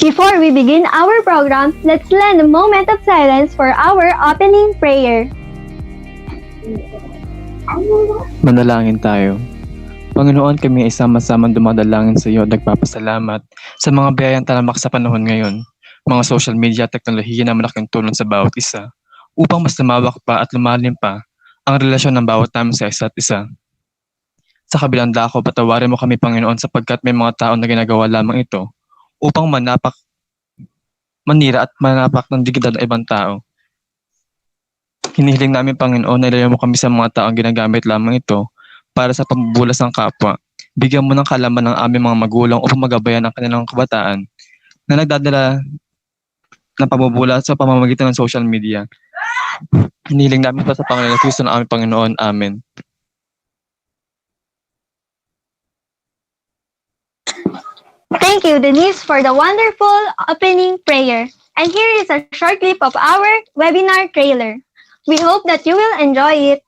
Before we begin our program, let's lend a moment of silence for our opening prayer. Manalangin tayo. Panginoon, kami ay sama-samang dumadalangin sa iyo at nagpapasalamat sa mga biyayang talamak sa panahon ngayon. Mga social media at teknolohiya na malaking tulong sa bawat isa upang mas lumawak pa at lumalim pa ang relasyon ng bawat namin sa isa't isa. Sa kabilang dako, patawarin mo kami, Panginoon, sapagkat may mga tao na ginagawa lamang ito upang manira at manapak ng dignidad ng ibang tao. Hinihiling namin, Panginoon, na ilayo mo kami sa mga taong ginagamit lamang ito para sa pambubulas ng kapwa. Bigyan mo ng kalaman ng aming mga magulang upang magabayan ang kanilang kabataan na nagdadala ng pambubulas sa pamamagitan ng social media. Hinihiling namin pa sa Panginoon Kristo na aming Panginoon. Amen. Thank you, Denise, for the wonderful opening prayer. And here is a short clip of our webinar trailer. We hope that you will enjoy it.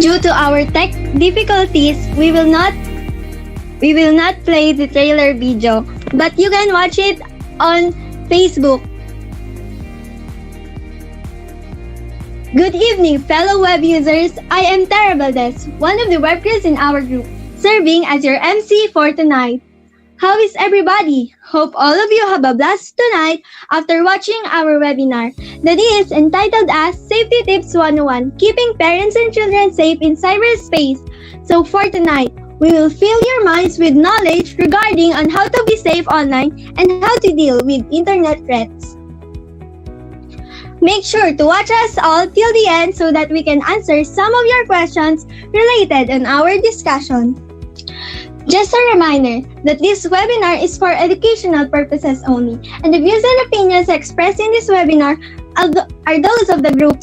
Due to our tech difficulties, we will not play the trailer video, but you can watch it on Facebook. Good evening, fellow web users. I am Tara Valdez, one of the web crews in our group, serving as your MC for tonight. How is everybody? Hope all of you have a blast tonight after watching our webinar that is entitled as Safety Tips 101, Keeping Parents and Children Safe in Cyberspace. So for tonight, we will fill your minds with knowledge regarding on how to be safe online and how to deal with internet threats. Make sure to watch us all till the end so that we can answer some of your questions related on our discussion. Just a reminder that this webinar is for educational purposes only, and the views and opinions expressed in this webinar are those of the group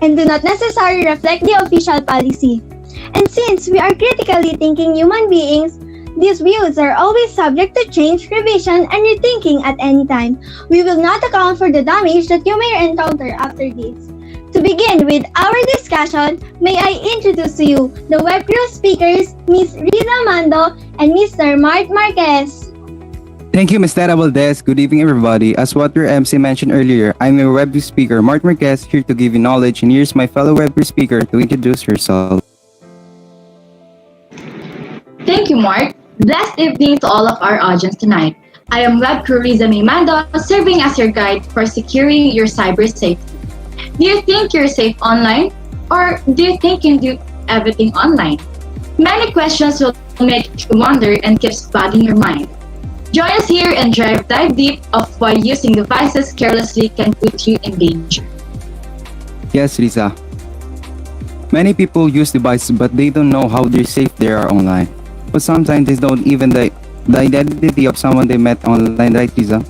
and do not necessarily reflect the official policy. And since we are critically thinking human beings, These views are always subject to change, revision, and rethinking at any time. We will not account for the damage that you may encounter after this. To begin with our discussion, may I introduce to you the web crew speakers, Ms. Rina Mando and Mr. Mark Marquez. Thank you, Ms. Tara Valdez. Good evening, everybody. As what your MC mentioned earlier, I'm your web speaker, Mark Marquez, here to give you knowledge, and here's my fellow web speaker to introduce herself. Thank you, Mark. Blessed evening to all of our audience tonight. I am web crew Riza Mando, serving as your guide for securing your cyber safety. Do you think you're safe online? Or do you think you can do everything online? Many questions will make you wonder and keeps bugging your mind. Join us here and dive deep of why using devices carelessly can put you in danger. Yes, Risa. Many people use devices, but they don't know how they're safe they are online. But sometimes they don't even the identity of someone they met online, right, Risa?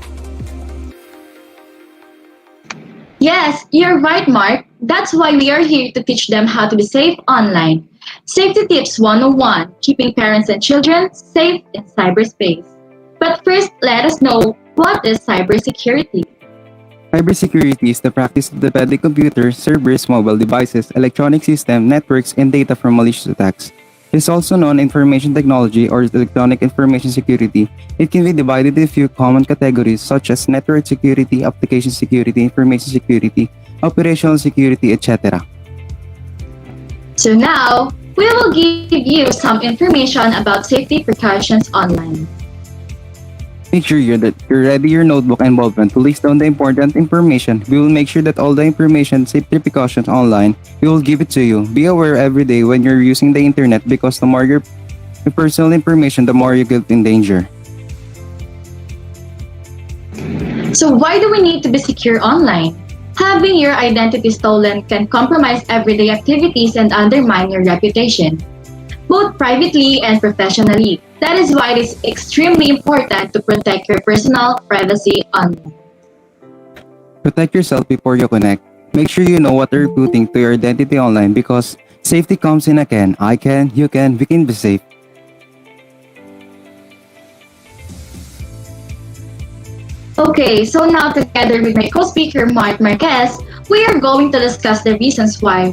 Yes, you're right, Mark. That's why we are here to teach them how to be safe online. Safety Tips 101, keeping parents and children safe in cyberspace. But first, let us know, what is cybersecurity? Cybersecurity is the practice of defending computers, servers, mobile devices, electronic systems, networks, and data from malicious attacks. It is also known as information technology or electronic information security. It can be divided into a few common categories such as network security, application security, information security, operational security, etc. So now, we will give you some information about safety precautions online. Make sure that you're ready your notebook and ballpen to list down the important information. We will make sure that all the information, safety precautions online, we will give it to you. Be aware every day when you're using the internet because the more your personal information, the more you get in danger. So why do we need to be secure online? Having your identity stolen can compromise everyday activities and undermine your reputation, both privately and professionally. That is why it is extremely important to protect your personal privacy online. Protect yourself before you connect. Make sure you know what you're putting to your identity online because safety comes in a can. I can, you can, we can be safe. Okay, so now together with my co-speaker Mark Marquez, we are going to discuss the reasons why.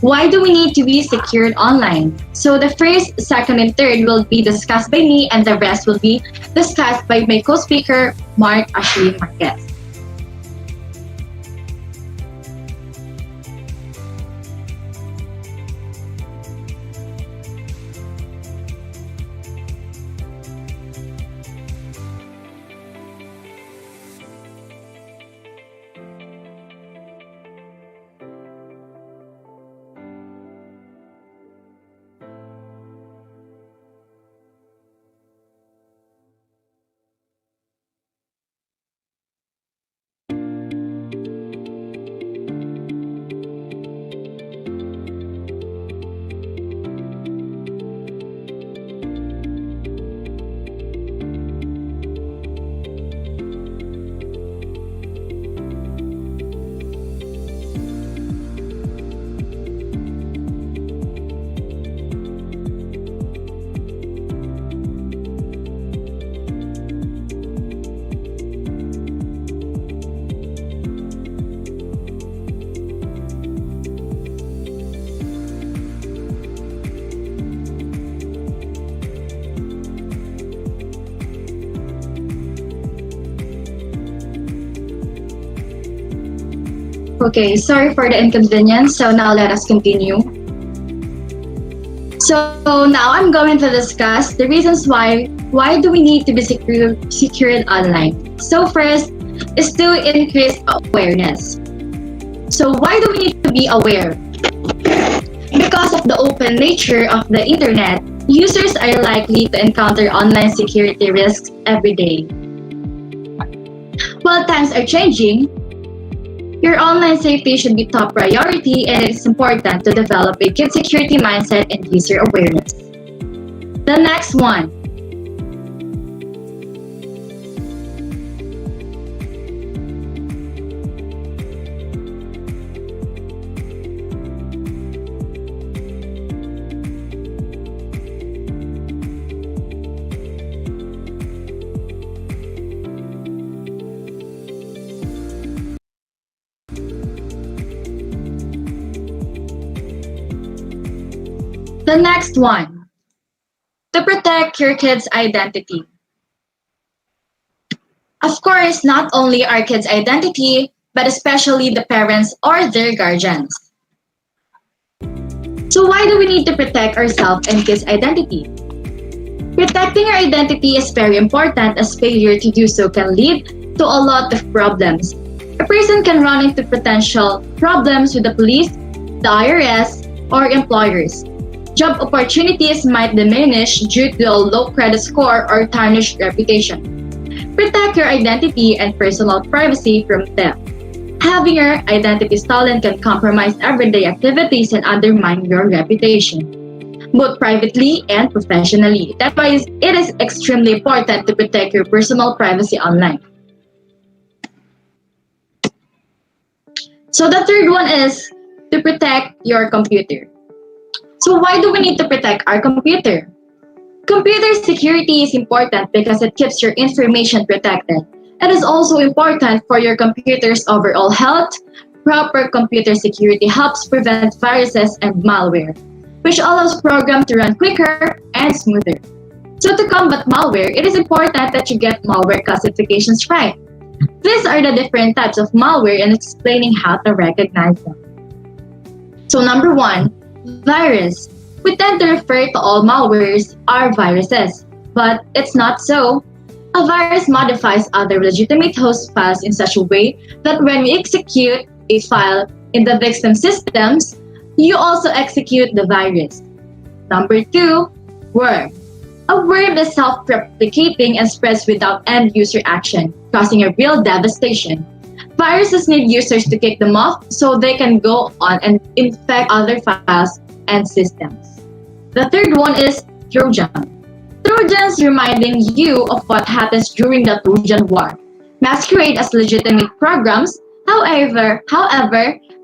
Why do we need to be secured online? So the first, second, and third will be discussed by me and the rest will be discussed by my co-speaker Mark Ashley Marquez. Okay, sorry for the inconvenience. So now let us continue. So now I'm going to discuss the reasons why do we need to be secured online. So first is to increase awareness. So why do we need to be aware? Because of the open nature of the internet, users are likely to encounter online security risks every day. While times are changing, your online safety should be top priority, and it is important to develop a good security mindset and user awareness. The next one. The next one, to protect your kid's identity. Of course, not only our kids' identity, but especially the parents or their guardians. So why do we need to protect ourselves and kids' identity? Protecting our identity is very important as failure to do so can lead to a lot of problems. A person can run into potential problems with the police, the IRS, or employers. Job opportunities might diminish due to a low credit score or tarnished reputation. Protect your identity and personal privacy from theft. Having your identity stolen can compromise everyday activities and undermine your reputation, both privately and professionally. That's why it is extremely important to protect your personal privacy online. So the third one is to protect your computer. So why do we need to protect our computer? Computer security is important because it keeps your information protected. It is also important for your computer's overall health. Proper computer security helps prevent viruses and malware, which allows programs to run quicker and smoother. So to combat malware, it is important that you get malware classifications right. These are the different types of malware and explaining how to recognize them. So number one, virus. We tend to refer to all malwares are viruses, but it's not so. A virus modifies other legitimate host files in such a way that when we execute a file in the victim systems, you also execute the virus. Number two, worm. A worm is self-replicating and spreads without end-user action, causing a real devastation. Viruses need users to kick them off so they can go on and infect other files and systems. The third one is Trojan. Trojans reminding you of what happens during the Trojan War. Masquerade as legitimate programs, however,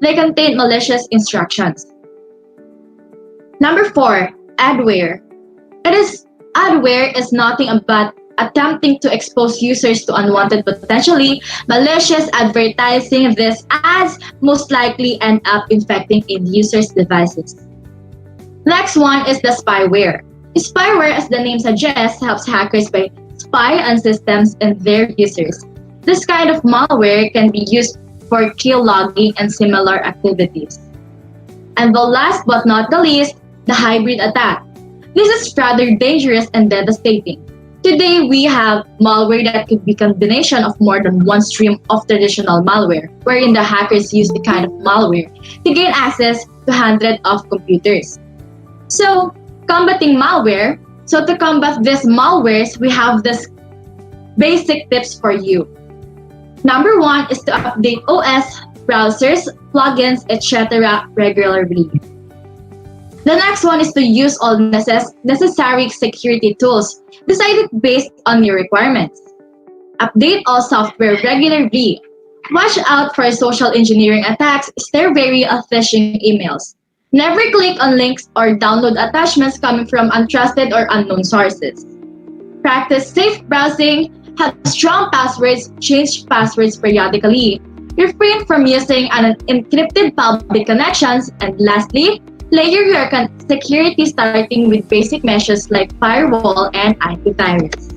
they contain malicious instructions. Number four, adware. Adware is nothing but attempting to expose users to unwanted, potentially malicious advertising. These ads most likely end up infecting end users' devices. Next one is the spyware. Spyware, as the name suggests, helps hackers by spy on systems and their users. This kind of malware can be used for kill logging and similar activities. And the last but not the least, the hybrid attack. This is rather dangerous and devastating. Today, we have malware that could be a combination of more than one stream of traditional malware, wherein the hackers use the kind of malware to gain access to hundreds of computers. So, combating malware. So to combat these malwares, we have this basic tips for you. Number one is to update OS, browsers, plugins, etc. regularly. The next one is to use all necessary security tools decided based on your requirements. Update all software regularly. Watch out for social engineering attacks, stay wary of phishing emails. Never click on links or download attachments coming from untrusted or unknown sources. Practice safe browsing, have strong passwords, change passwords periodically. Refrain from using unencrypted public connections, and lastly, layer your security starting with basic measures like firewall and antivirus.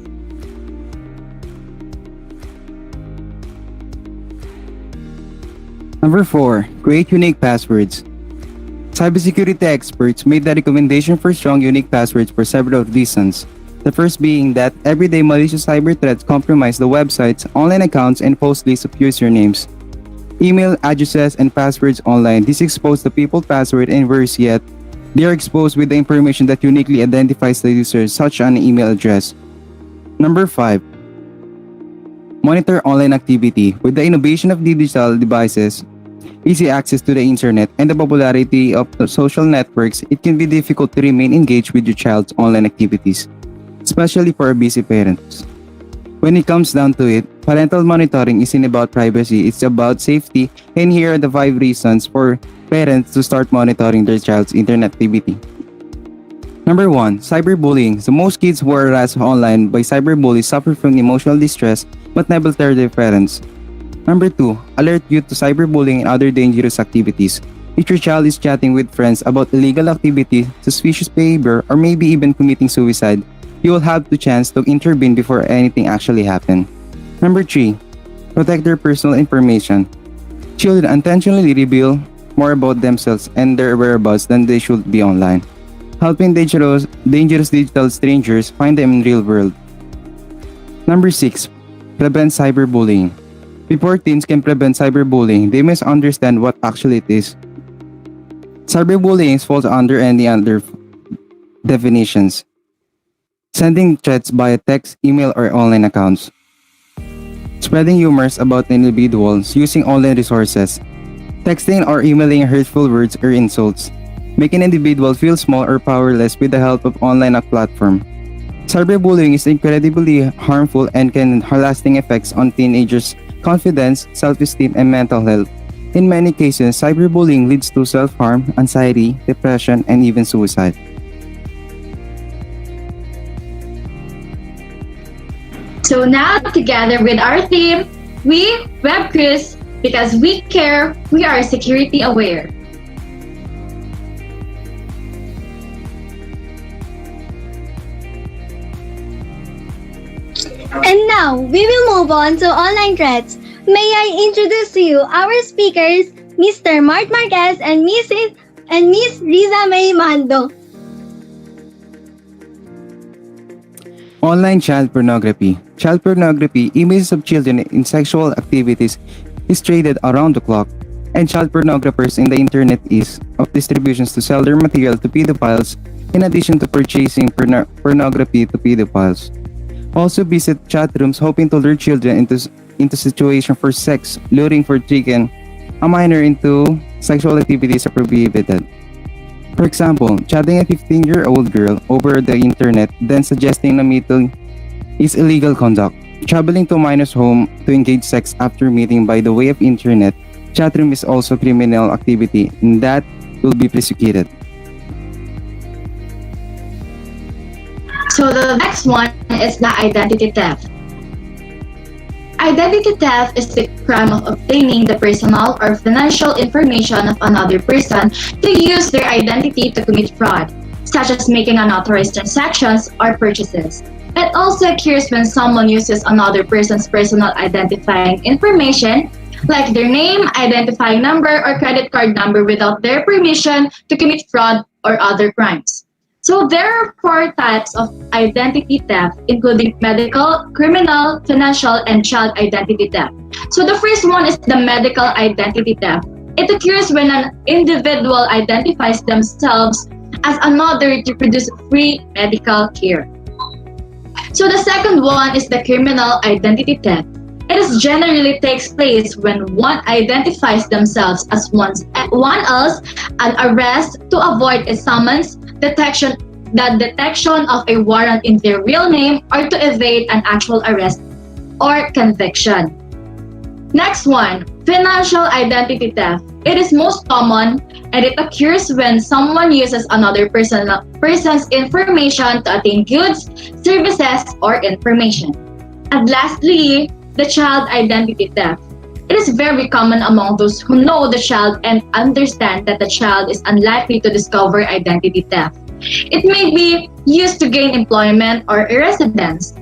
Number 4. Create unique passwords. Cybersecurity experts made the recommendation for strong unique passwords for several reasons. The first being that everyday malicious cyber threats compromise the websites, online accounts, and post lists of usernames, email addresses, and passwords online. This exposes the people's password, and worse yet, they are exposed with the information that uniquely identifies the user, such as an email address. Number 5. Monitor online activity. With the innovation of digital devices, easy access to the internet, and the popularity of the social networks, it can be difficult to remain engaged with your child's online activities, especially for busy parents. When it comes down to it, parental monitoring isn't about privacy, it's about safety, and here are the 5 reasons for parents to start monitoring their child's internet activity. Number 1. Cyberbullying. So most kids who are harassed online by cyberbullies suffer from emotional distress but never tell their parents. Number 2. Alert youth to cyberbullying and other dangerous activities. If your child is chatting with friends about illegal activity, suspicious behavior, or maybe even committing suicide, you will have the chance to intervene before anything actually happens. Number 3. Protect their personal information. Children intentionally reveal more about themselves and their whereabouts than they should be online, helping dangerous digital strangers find them in real world. Number 6. Prevent cyberbullying. Before teens can prevent cyberbullying, they must understand what actually it is. Cyberbullying falls under any other definitions. Sending threats via text, email, or online accounts. Spreading rumors about individuals using online resources. Texting or emailing hurtful words or insults. Making individuals feel small or powerless with the help of online platform. Cyberbullying is incredibly harmful and can have lasting effects on teenagers' confidence, self-esteem, and mental health. In many cases, cyberbullying leads to self-harm, anxiety, depression, and even suicide. So now, together with our theme, we, Web Crews, because we care, we are security aware. And now, we will move on to online threats. May I introduce to you our speakers, Mr. Mart Marquez and Miss Riza May Mando. Online child pornography. Child pornography, images of children in sexual activities, is traded around the clock, and child pornographers in the internet is of distributions to sell their material to pedophiles in addition to purchasing pornography to pedophiles. Also visit chat rooms hoping to lure children into situation for sex, luring for tricking a minor into sexual activities are prohibited. For example, chatting a 15-year-old girl over the internet then suggesting a meeting is illegal conduct. Traveling to a minor's home to engage sex after meeting by the way of internet, chat room is also criminal activity and that will be prosecuted. So the next one is the identity theft. Identity theft is the crime of obtaining the personal or financial information of another person to use their identity to commit fraud, such as making unauthorized transactions or purchases. It also occurs when someone uses another person's personal identifying information, like their name, identifying number, or credit card number without their permission to commit fraud or other crimes. So there are 4 types of identity theft, including medical, criminal, financial, and child identity theft. So the first one is the medical identity theft. It occurs when an individual identifies themselves as another to produce free medical care. So the second one is the criminal identity theft. It is generally takes place when one identifies themselves as one else and arrest to avoid a summons, detection of a warrant in their real name or to evade an actual arrest or conviction. Next one, financial identity theft. It is most common and it occurs when someone uses another person's information to attain goods, services, or information. And lastly, the child identity theft. It is very common among those who know the child and understand that the child is unlikely to discover identity theft. It may be used to gain employment or a residence.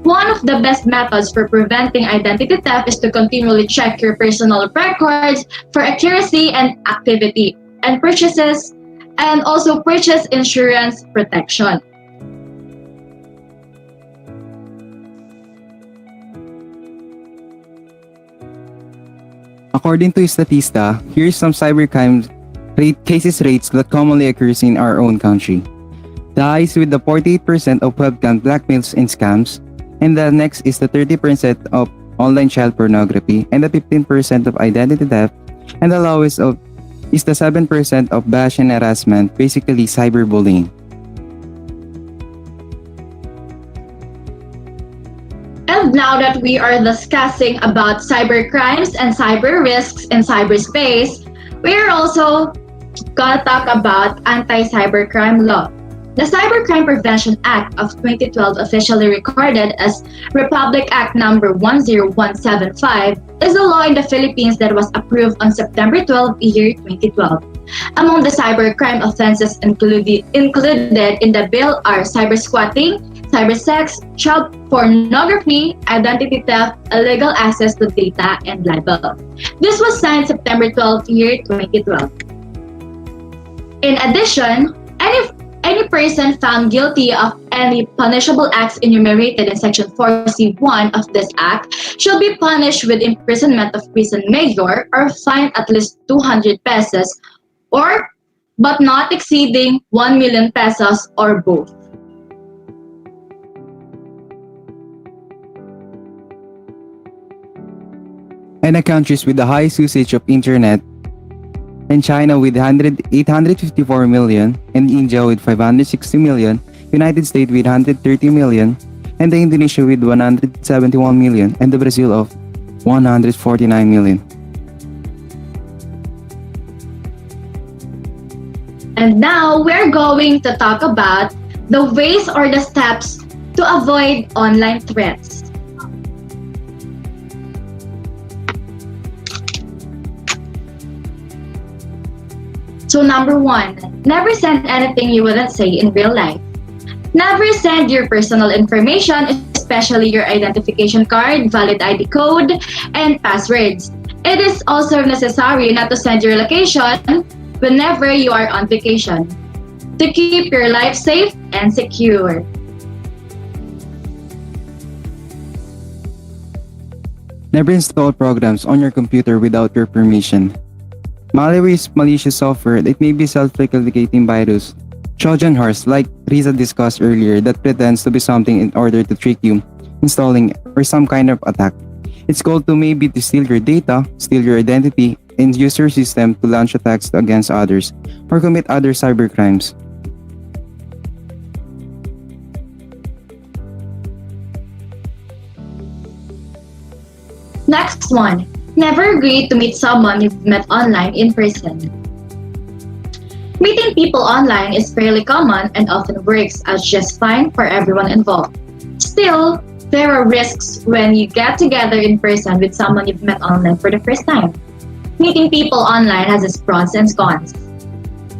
One of the best methods for preventing identity theft is to continually check your personal records for accuracy and activity and purchases, and also purchase insurance protection. According to Statista, here's some cybercrime cases rates that commonly occurs in our own country. The highest with the 48% of webcam blackmails and scams, and the next is the 30% of online child pornography, and the 15% of identity theft, and the lowest is the 7% of bash and harassment, basically cyberbullying. And now that we are discussing about cyber crimes and cyber risks in cyberspace, we are also gonna talk about anti-cybercrime law. The Cybercrime Prevention Act of 2012, officially recorded as Republic Act number 10175, is a law in the Philippines that was approved on September 12, year 2012. Among the cybercrime offenses included in the bill are cybersquatting, cybersex, child pornography, identity theft, illegal access to data, and libel. This was signed September 12, year 2012. In addition, any person found guilty of any punishable acts enumerated in Section 4C1 of this Act shall be punished with imprisonment of prison major or fined at least 200 pesos or but not exceeding 1 million pesos or both. And the countries with the highest usage of internet, and China with 854 million, and India with 560 million, United States with 130 million, and the Indonesia with 171 million, and the Brazil of 149 million. And now we're going to talk about the ways or the steps to avoid online threats. So number 1, never send anything you wouldn't say in real life. Never send your personal information, especially your identification card, valid ID code, and passwords. It is also necessary not to send your location whenever you are on vacation to keep your life safe and secure. Never install programs on your computer without your permission. Malware is malicious software that may be self-replicating virus, Trojan horse, like Riza discussed earlier, that pretends to be something in order to trick you, installing or some kind of attack. Its goal to maybe to steal your data, steal your identity, and use your system to launch attacks against others or commit other cybercrimes. Next one, never agree to meet someone you've met online in person. Meeting people online is fairly common and often works as just fine for everyone involved. Still, there are risks when you get together in person with someone you've met online for the first time. Meeting people online has its pros and cons.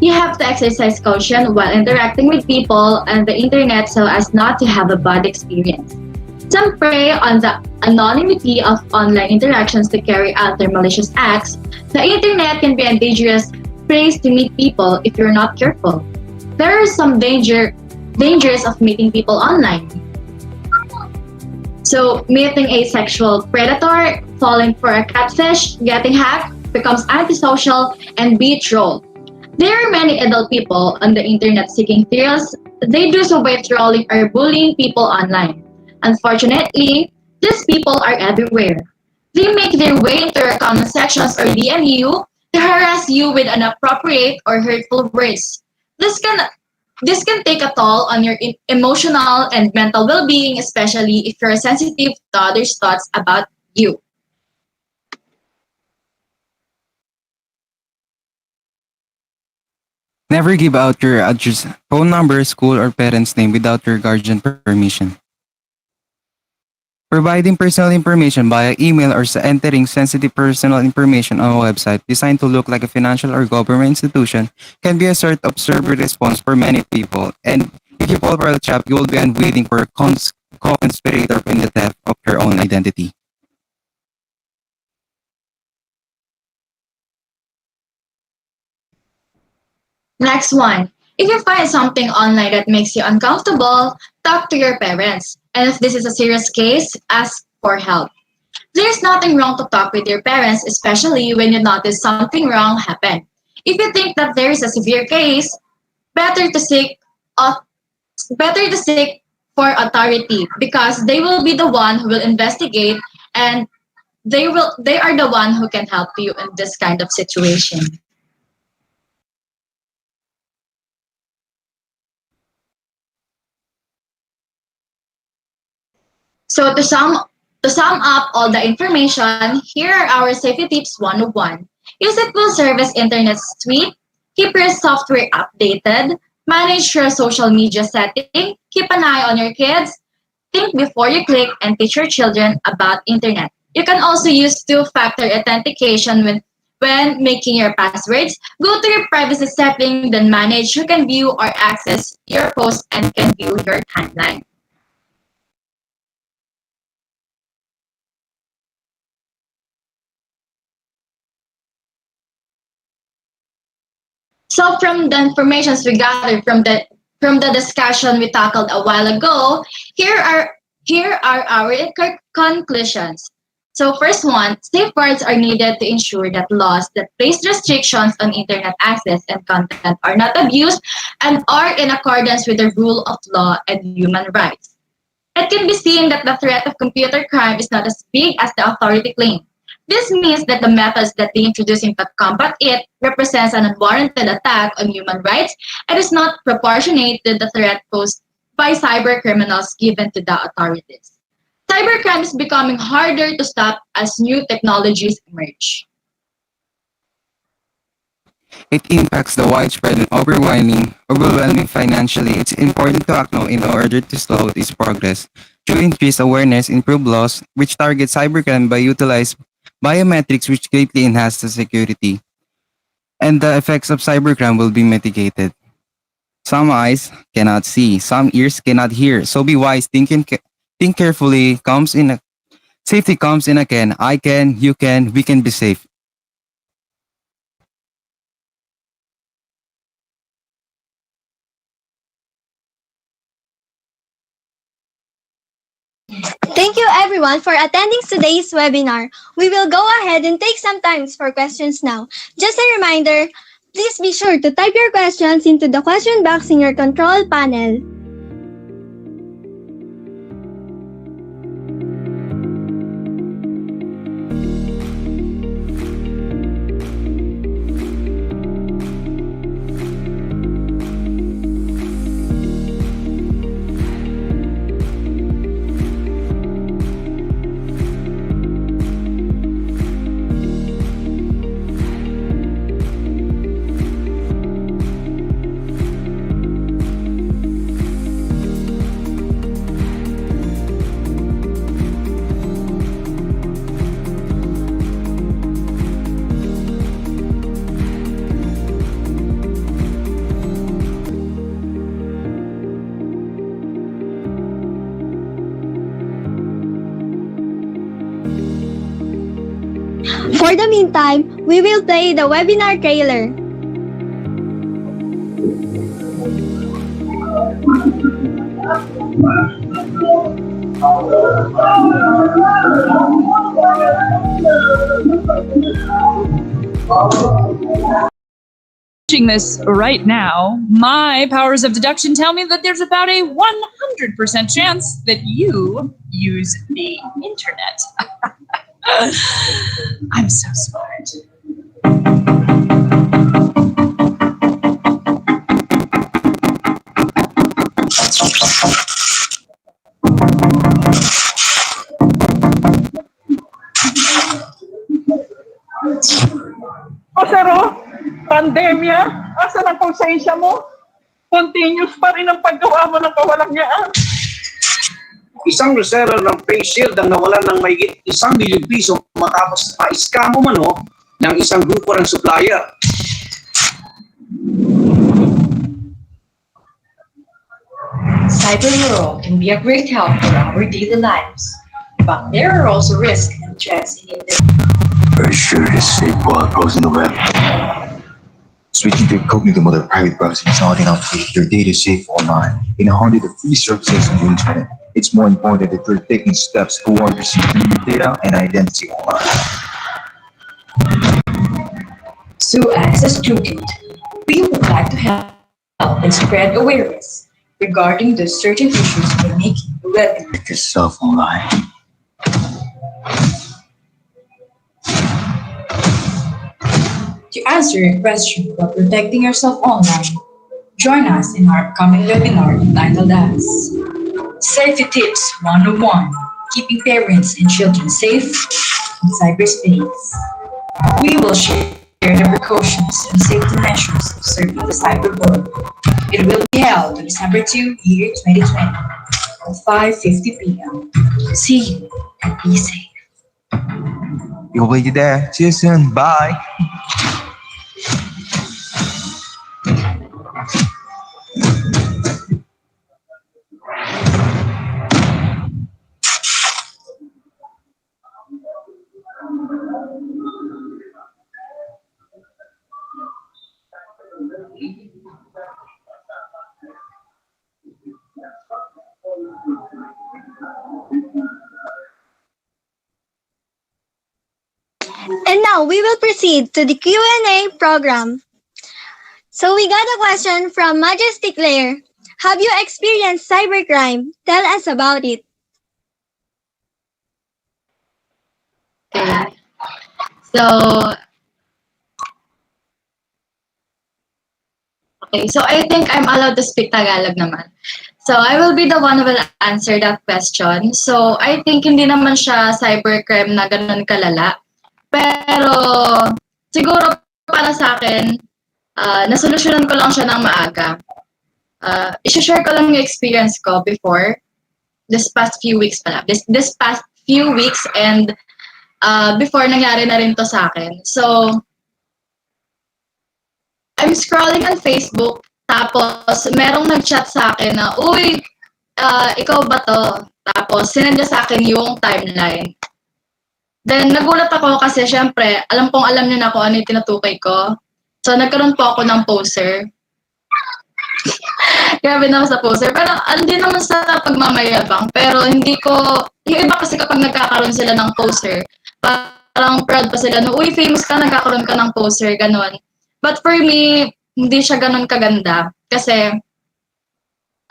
You have to exercise caution while interacting with people on the internet so as not to have a bad experience. Some prey on the anonymity of online interactions to carry out their malicious acts. The internet can be a dangerous place to meet people if you're not careful. There are some dangers of meeting people online. So, meeting a sexual predator, falling for a catfish, getting hacked, becomes antisocial, and be trolled. There are many adult people on the internet seeking thrills. They do so by trolling or bullying people online. Unfortunately, these people are everywhere. They make their way into your comment sections or DM you to harass you with inappropriate or hurtful words. This can take a toll on your emotional and mental well-being, especially if you're sensitive to others' thoughts about you. Never give out your address, phone number, school, or parents' name without your guardian permission. Providing personal information via email or entering sensitive personal information on a website designed to look like a financial or government institution can be a sort of server response for many people. And if you fall for a trap, you will be unwitting for a co-conspirator in the theft of your own identity. Next one. If you find something online that makes you uncomfortable, talk to your parents. And if this is a serious case, ask for help. There's nothing wrong to talk with your parents, especially when you notice something wrong happen. If you think that there is a severe case, better to seek of better to seek for authority because they will be the one who will investigate and they are the one who can help you in this kind of situation. So to sum up all the information, here are our safety tips 101. Use it will serve as internet suite, keep your software updated, Manage your social media setting, keep an eye on your kids, think before you click, and teach your children about internet. You can also use two-factor authentication when making your passwords. Go to your privacy setting, then manage who can view or access your posts and can view your timeline. So from the informations we gathered from the discussion we tackled a while ago, here are our conclusions. So first one, safeguards are needed to ensure that laws that place restrictions on internet access and content are not abused and are in accordance with the rule of law and human rights. It can be seen that the threat of computer crime is not as big as the authority claims. This means that the methods that they introduce to combat it represents an unwarranted attack on human rights and is not proportionate to the threat posed by cyber criminals given to the authorities. Cybercrime is becoming harder to stop as new technologies emerge. It impacts the widespread and overwhelming financially. It's important to act now in order to slow its progress. To increase awareness, improve laws, which target cybercrime by utilize biometrics which greatly enhance the security, and the effects of cybercrime will be mitigated. Some eyes cannot see, some ears cannot hear. So be wise, think carefully. Safety comes in a can. I can, you can, we can be safe. Thank you everyone for attending today's webinar. We will go ahead and take some time for questions now. Just a reminder, please be sure to type your questions into the question box in your control panel. For the meantime, we will play the webinar trailer. Watching this right now, my powers of deduction tell me that there's about a 100% chance that you use the internet. I'm so smart. O Saro, pandemya, asa ang konsensya mo? Continuous pa rin ang paggawa mo ng kawalangyaan. Isang reseller ng face shield ang nawalan ng mahigit 1,000,000 piso matapos ma-scam umano ng isang grupo ng supplier. Cyber world can be a great help for our daily lives, but there are also risks and threats in it. Are you sure it is safe while browsing the web? Switching to incognito mode or private browsing is not enough to keep your data safe online. In a hundred of free services on the internet, it's more important that you're taking steps toward securing your data and identity online. So as a student, we would like to help and spread awareness regarding the certain issues by making the webinar. Make yourself online. To answer your question about protecting yourself online, join us in our upcoming webinar entitled as Safety Tips 101, Keeping Parents and Children Safe in Cyberspace. We will share the precautions and safety measures of serving the cyber world. It will be held on December 2, year 2020 at 5:50 p.m. See you and be safe. You'll wait you there. See you soon. Bye. And now we will proceed to the Q&A program. So we got a question from Majestic Lair. Have you experienced cybercrime? Tell us about it. Okay. So I think I'm allowed to speak Tagalog naman. So I will be the one who will answer that question. So I think hindi naman siya cybercrime na ganun kalala. Pero siguro para sa akin, nasolusyonan ko lang siya ng maaga. I-share ko lang yung experience ko before this past few weeks pala. This past few weeks and before nangyari na rin to sa akin. So I'm scrolling on Facebook, tapos merong nag-chat sa akin na, uy, ikaw ba to? Tapos sinend niya sa akin yung timeline. Then nagulat ako kasi syempre, alam niya na kung ano yung tinutukoy ko. So nagkaroon po ako ng poser. Grabe naman sa poser. Pero hindi naman sa pagmamayabang. Pero hindi ko, yung iba kasi kapag nagkakaroon sila ng poser, parang proud pa sila, no, uy, famous ka, nagkakaroon ka ng poser, ganon. But for me, hindi siya ganon kaganda. Kasi,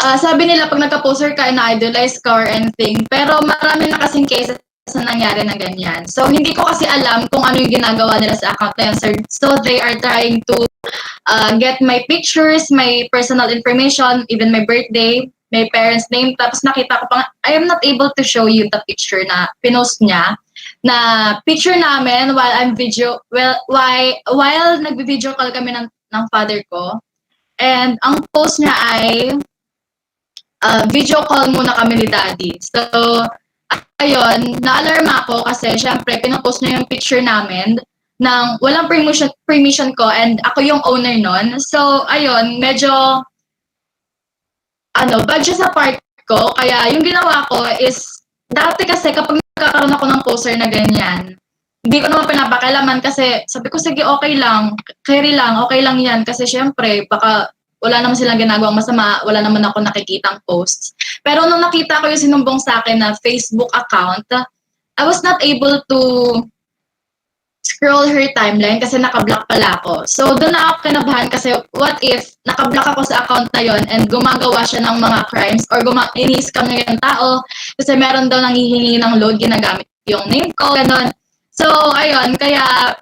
sabi nila pag nagka-poser ka, na-idolize ka or anything. Pero marami na kasing cases na nangyari na ganyan. So, hindi ko kasi alam kung ano yung ginagawa nila sa account na yun. So, they are trying to get my pictures, my personal information, even my birthday, my parents' name. Tapos nakita ko pa, I am not able to show you the picture na pinost niya. Na picture namin while nagbi-video call kami ng father ko. And ang post niya ay video call muna kami ni daddy. So, ayun, na-alarm ako kasi syempre pinapost niya yung picture namin ng walang permission ko and ako yung owner nun. So, ayun, medyo bad siya sa part ko. Kaya yung ginawa ko is, dati kasi kapag nagkakaroon ako ng poster na ganyan, hindi ko naman pinapakailaman kasi sabi ko, sige, okay lang, carry lang, okay lang yan. Kasi syempre, baka wala naman silang ginagawang masama, wala naman ako nakikitang posts. Pero nung nakita ko yung sinumbong sa akin na Facebook account, I was not able to scroll her timeline kasi naka-block pala ako. So doon na ako kinabahan kasi what if naka-block ako sa account na yon and gumagawa siya ng mga crimes or ini-scam niya yung tao kasi meron daw nanghihingi ng load, ginagamit yung name ko, gano'n. So ayun, kaya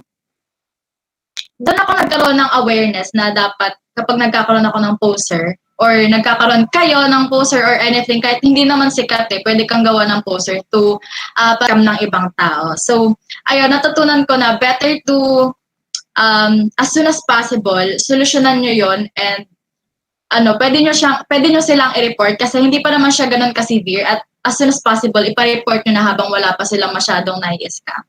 doon ako nagkaroon ng awareness na dapat kapag nagkakaroon ako ng poster or nagkakaroon kayo ng poster or anything, kahit hindi naman sikat pwede kang gawa ng poster to pagkam ng ibang tao. So, ayun, natutunan ko na better to, as soon as possible, solusyonan nyo yon and pwede nyo silang i-report kasi hindi pa naman siya ganun ka-severe at as soon as possible, ipa-report nyo na habang wala pa silang masyadong nai-scam.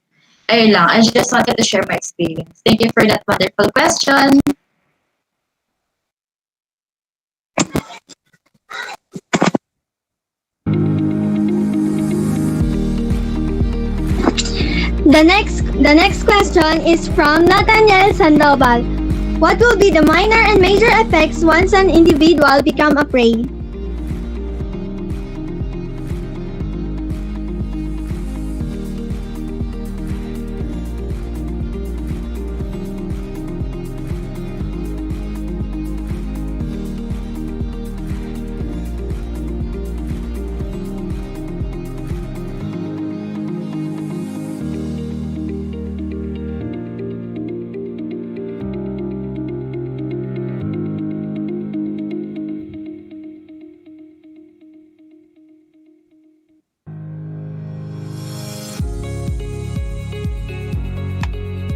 Ayun lang, I just wanted to share my experience. Thank you for that wonderful question. The next question is from Nathaniel Sandoval. What will be the minor and major effects once an individual become a prey?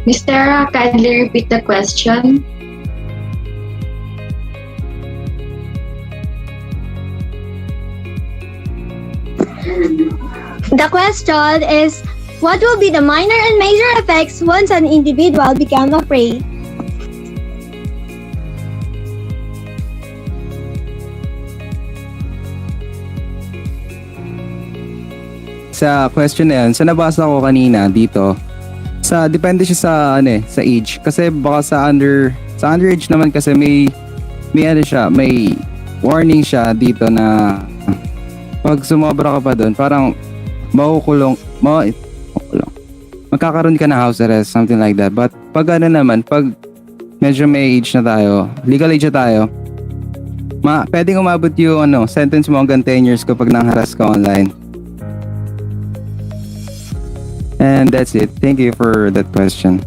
Ms. Tara, kindly repeat the question. The question is, what will be the minor and major effects once an individual becomes a prey? Sa question na yan, sa nabasa ko kanina dito, depende siya sa sa age, kasi baka sa underage naman, kasi may may warning siya dito na pag sumobra ka pa doon, parang magkakaroon ka na house arrest, something like that. But pag pag medyo may age na tayo, legal age na tayo, pwedeng umabot yung sentence mo hanggang 10 years kapag nang-harass ka online. And that's it. Thank you for that question.